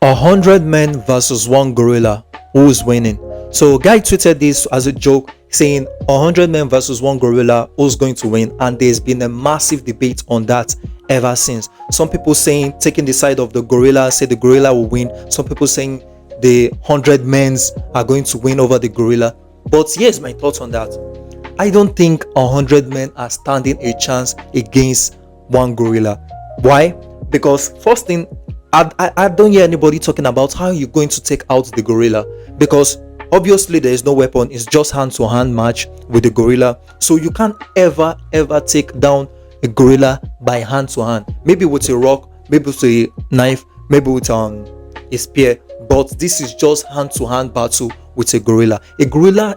100 men versus one gorilla, who's winning? So guy tweeted this as a joke, saying 100 men versus one gorilla, who's going to win? And there's been a massive debate on that ever since. Some people saying, taking the side of the gorilla, say the gorilla will win. Some people saying the 100 men's are going to win over the gorilla. But here's my thoughts on that. I don't think 100 men are standing a chance against one gorilla. Why? Because first thing, I don't hear anybody talking about how you're going to take out the gorilla, because obviously there is no weapon. It's just hand-to-hand match with the gorilla, so you can't ever take down a gorilla by hand-to-hand. Maybe with a rock, maybe with a knife, maybe with a spear, but this is just hand-to-hand battle with a gorilla. A gorilla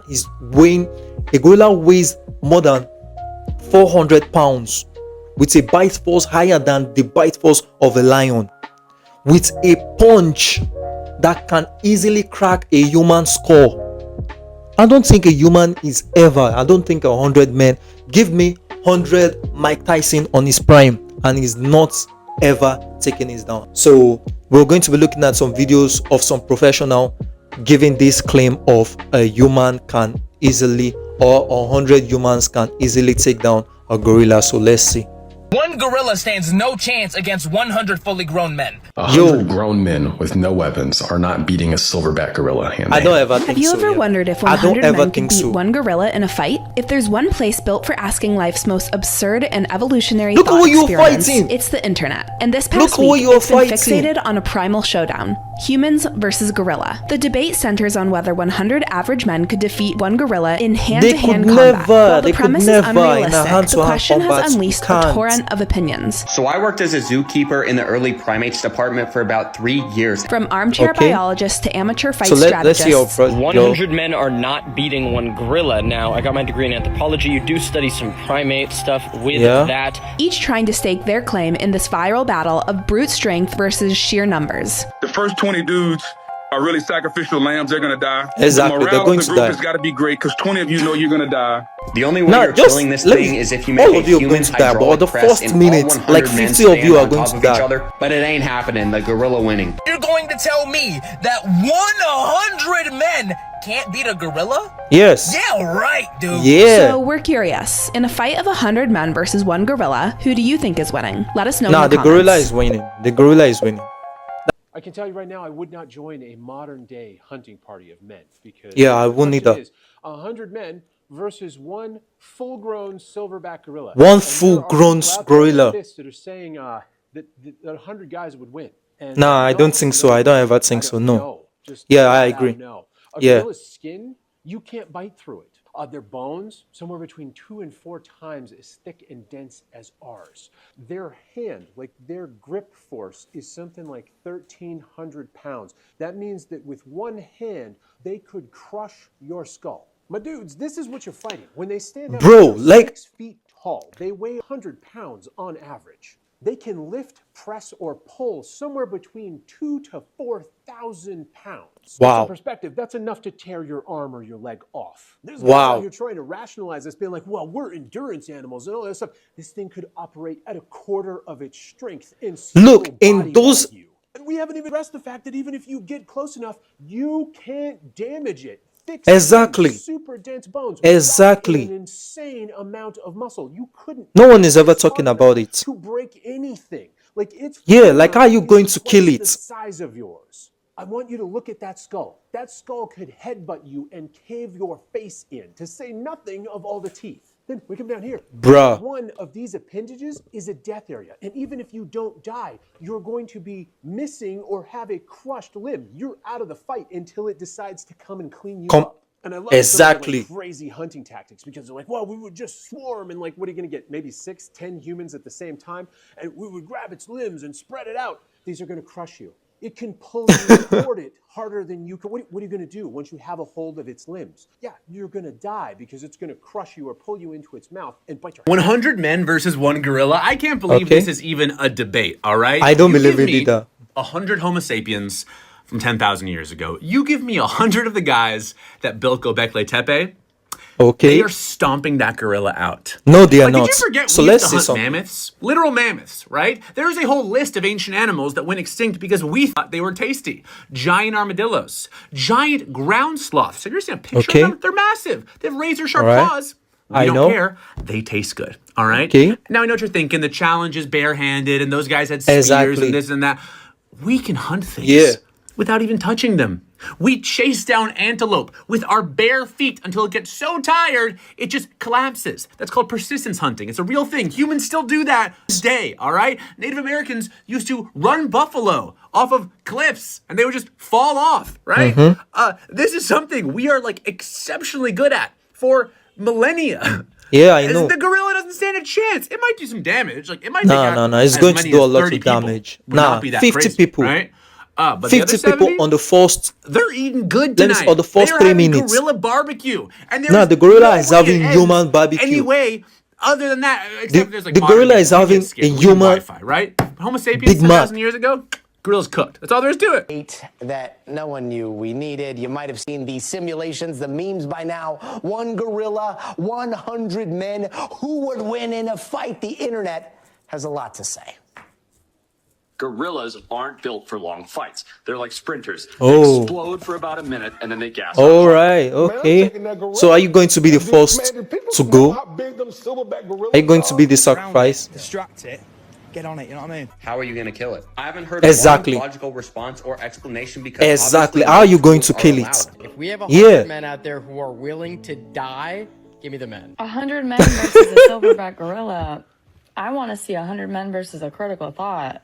weighs more than 400 pounds with a bite force higher than the bite force of a lion, with a punch that can easily crack a human skull. I don't think a human is ever, I don't think 100 men, give me 100 Mike Tyson on his prime and he's not ever taking it down. So we're going to be looking at some videos of some professional giving this claim of a human can easily, or 100 humans can easily take down a gorilla. So let's see. One gorilla stands no chance against 100 fully grown men. 100 grown men with no weapons are not beating a silverback gorilla hand. I don't ever think so. Have you ever yeah. wondered if I don't 100 ever men could think beat so. one gorilla in a fight? If there's one place built for asking life's most absurd and evolutionary Look thought who you're experiments, fighting. it's the internet. And this Look past who week, you're it's been fighting. fixated on a primal showdown. Humans versus gorilla. The debate centers on whether 100 average men could defeat one gorilla in hand-to-hand combat. While the premise is unrealistic, the question has unleashed a torrent of opinions. So I worked as a zookeeper in the early primates department for about 3 years. From armchair biologists to amateur fight let's strategists. see your 100 men are not beating one gorilla. Now, I got my degree in anthropology. You do study some primate stuff with that. Each trying to stake their claim in this viral battle of brute strength versus sheer numbers. The first 20 dudes are really sacrificial lambs. They're going to die. Exactly, The they're morale going of to the group die. has got to be great because 20 of you know you're going to die. The only way you're killing this thing is if you make all a of you are human going to die, but hydraulic the press first and minute, all 100 like men 50 of stand you are on going top to of die. each other. But it ain't happening. The gorilla winning. You're going to tell me that 100 men can't beat a gorilla? Yes. Yeah, right, dude. Yeah. So we're curious. In a fight of 100 men versus one gorilla, who do you think is winning? Let us know Nah, in the the gorilla comments. is winning. The gorilla is winning. I can tell you right now, I would not join a modern day hunting party of men because Yeah, I wouldn't either. 100 men versus one full grown silverback gorilla. One And full-grown there are people out there gorilla. like this that are saying that 100 guys would win. And Nah, I don't think so. I don't ever think so. No. Yeah, I agree. No. A Yeah. gorilla's skin, you can't bite through it. Their bones, somewhere between 2 and 4 times as thick and dense as ours. Their hand, like their grip force, is something like 1,300 pounds. That means that with one hand, they could crush your skull. My dudes, this is what you're fighting. When they stand up, Bro, they're like- 6 feet tall. They weigh 100 pounds on average. They can lift, press, or pull somewhere between 2 to 4,000 pounds. Wow. For perspective, that's enough to tear your arm or your leg off. There's guys Wow. out here trying to rationalize this, being like, well, we're endurance animals and all that stuff. This thing could operate at a quarter of its strength and still Look, in body those- you. And we haven't even addressed the fact that even if you get close enough, you can't damage it. Thick skin, Exactly. super dense bones. Exactly. An insane amount of muscle. You couldn't. No one is ever talking about it. To break anything. Like it's. Yeah, like how are you going to kill twice it? The size of yours. I want you to look at that skull. That skull could headbutt you and cave your face in, to say nothing of all the teeth. Then we come down here. Bruh. One of these appendages is a death area. And even if you don't die, you're going to be missing or have a crushed limb. You're out of the fight until it decides to come and clean you up. And I love Exactly. some of the, like, crazy hunting tactics because they're like, well, we would just swarm and like, what are you going to get? Maybe 6, 10 humans at the same time. And we would grab its limbs and spread it out. These are going to crush you. It can pull you toward it harder than you can. What are you going to do once you have a hold of its limbs? Yeah, you're going to die because it's going to crush you or pull you into its mouth and bite your 100 men versus one gorilla. I can't believe Okay. this is even a debate, all right? I don't You believe give it me either. 100 Homo sapiens from 10,000 years ago. You give me 100 of the guys that built Göbekli Tepe. They Okay. are stomping that gorilla out. No, they are Like, did not. you forget So we used let's to see hunt something. mammoths? Literal mammoths, right? There's a whole list of ancient animals that went extinct because we thought they were tasty. Giant armadillos, giant ground sloths. Have you ever seen a picture Okay. of them? They're massive. They have razor sharp All right. claws. We I don't know. care. They taste good. All right. Okay. Now I know what you're thinking. The challenge is barehanded, and those guys had spears Exactly. and this and that. We can hunt things Yeah. without even touching them. We chase down antelope with our bare feet until it gets so tired it just collapses. That's called persistence hunting. It's a real thing. Humans still do that today, all right? Native Americans used to run buffalo off of cliffs and they would just fall off, right? This is something we are like exceptionally good at for millennia. Yeah, I know. The gorilla doesn't stand a chance. It might do some damage. Like it might No, take out no, no. It's as going to many do a as lot 30 of people. damage. Would not Nah, be that 50 crazy, people. right? But the other 50 people 70, on the first. they're eating good Let me tonight. see, on the first They're 3 having minutes. gorilla barbecue. And Nah, there's the gorilla no is way having it ends human barbecue. Anyway, other than that, except there's like the modern gorilla day, is we get having scared. a We need human Wi-Fi, right? Homo sapiens Big 10,000 Mac. years ago, gorilla's cooked. That's all there is to it. That no one knew we needed. You might have seen the simulations, the memes by now. One gorilla, 100 men. Who would win in a fight? The internet has a lot to say. Gorillas aren't built for long fights. They're like sprinters. They Oh. explode for about a minute and then they gas All out. right. Okay. So are you going to be the first to go? Are you going to be the sacrifice? Distract it, get on it, you know what I mean? How are you going to kill it? I haven't heard Exactly. one logical response or explanation because Exactly. obviously How are you no going to tools are kill it? allowed. If we have 100 Yeah. men out there who are willing to die, give me the men. 100 men versus a silverback gorilla. I want to see 100 men versus a critical thought.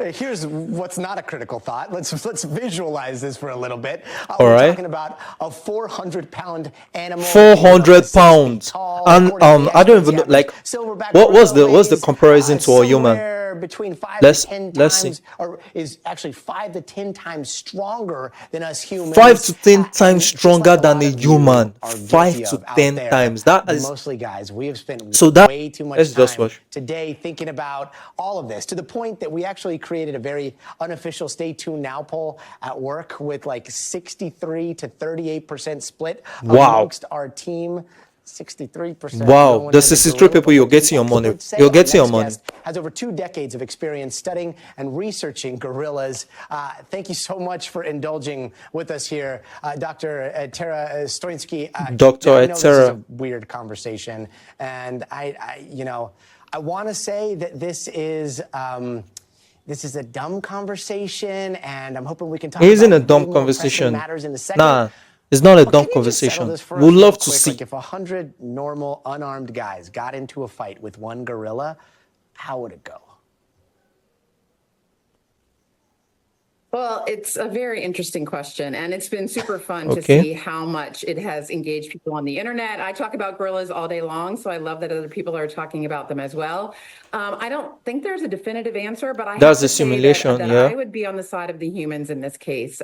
Okay, here's what's not a critical thought. Let's visualize this for a little bit. All We're right. talking about a 400-pound animal. 400 pounds. Tall, And according to the I don't experts, even know, the like, average silverback what's gorilla the weighs, comparison to a human? somewhere between 5 Let's- to 10 let's times, see. or is actually 5 to 10 times stronger than us humans. 5 to 10 And times just stronger like a than lot a of you human. are 5 guilty to of out 10 there, times. That is. mostly guys. We have spent So that- way too much let's just time watch. today thinking about all of this, to the point that we actually created a very unofficial Stay Tuned Now poll at work with like 63 to 38% split Wow. amongst our team. 63%. Wow, No one the has a 63 gorilla, people, but you're what the getting your money. experts say You're our getting your next money. guest has over 2 decades of experience studying and researching gorillas. Thank you so much for indulging with us here, Dr. Tara Stoinsky. Dr. I know this is Tara. a weird conversation, and I want to say that this is a dumb conversation, and I'm hoping we can talk It isn't about a dumb way more pressing conversation. matters in a second. Nah, it's not a But dumb can you just settle conversation. this for us We'd real love to quick? see. Like if 100 normal, unarmed guys got into a fight with one gorilla, how would it go? Well, it's a very interesting question, and it's been super fun Okay. to see how much it has engaged people on the internet. I talk about gorillas all day long, so I love that other people are talking about them as well. I don't think there's a definitive answer, but I That's have the to say simulation, that yeah. I would be on the side of the humans in this case.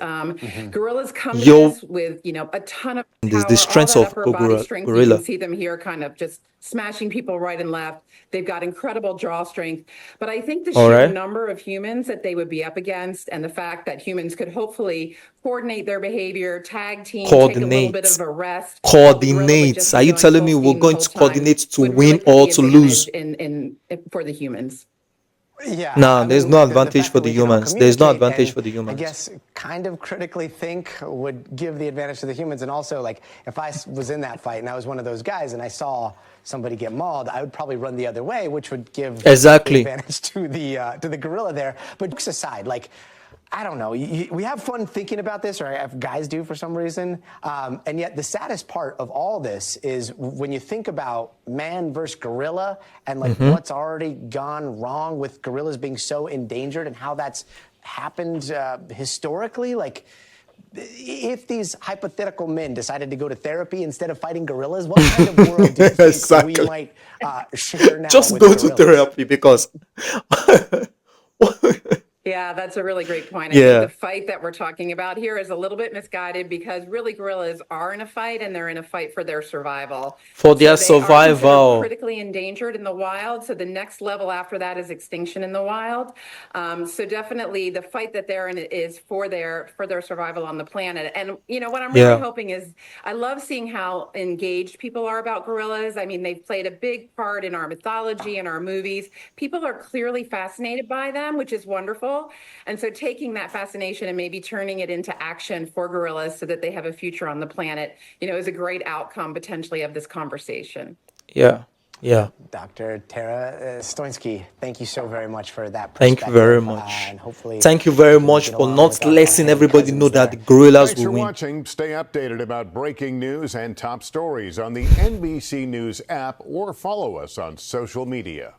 Gorillas come to Yo. this with, a ton of This power, is the strength all that of upper body gorilla- strength. You gorilla. can see them here kind of just smashing people right and left. They've got incredible jaw strength. But I think the All sheer right. number of humans that they would be up against, and the fact that humans could hopefully coordinate their behavior, tag team, take a little bit Coordinate. of a rest. while the gorilla would Coordinate. just Are be you going telling full me we're steam the going whole to time, coordinate to would win really or be to an lose? advantage in for the humans. Yeah. Nah, there's no the advantage fact for that the we can all humans. There's no communicate advantage and, for the humans. I guess kind of critically think would give the advantage to the humans. And also, like, if I was in that fight and I was one of those guys and I saw somebody get mauled, I would probably run the other way, which would give Exactly. the advantage to the gorilla there. But jokes aside, like, I don't know. We have fun thinking about this, or guys do for some reason. And yet the saddest part of all this is when you think about man versus gorilla and like what's already gone wrong with gorillas being so endangered and how that's happened historically. Like, if these hypothetical men decided to go to therapy instead of fighting gorillas, what kind of world do you think Exactly. we might share now Just with go to gorillas? therapy because Yeah, Yeah, that's a really great point. I Yeah. think the fight that we're talking about here is a little bit misguided because really gorillas are in a fight and they're in a fight for their survival. For their So they are considered survival. critically endangered in the wild. So the next level after that is extinction in the wild. So definitely the fight that they're in is for their survival on the planet. And you know what I'm really Yeah. hoping is I love seeing how engaged people are about gorillas. I mean, they've played a big part in our mythology and our movies. People are clearly fascinated by them, which is wonderful. And so taking that fascination and maybe turning it into action for gorillas so that they have a future on the planet, you know, is a great outcome potentially of this conversation. Yeah. Yeah. Dr. Tara Stoinski, thank you so very much for that Thank perspective. you very much. And hopefully Thank you very we can much get for along not with our letting African everybody know cousins that there. the gorillas Thanks will for win. watching. Stay updated about breaking news and top stories on the NBC News app or follow us on social media.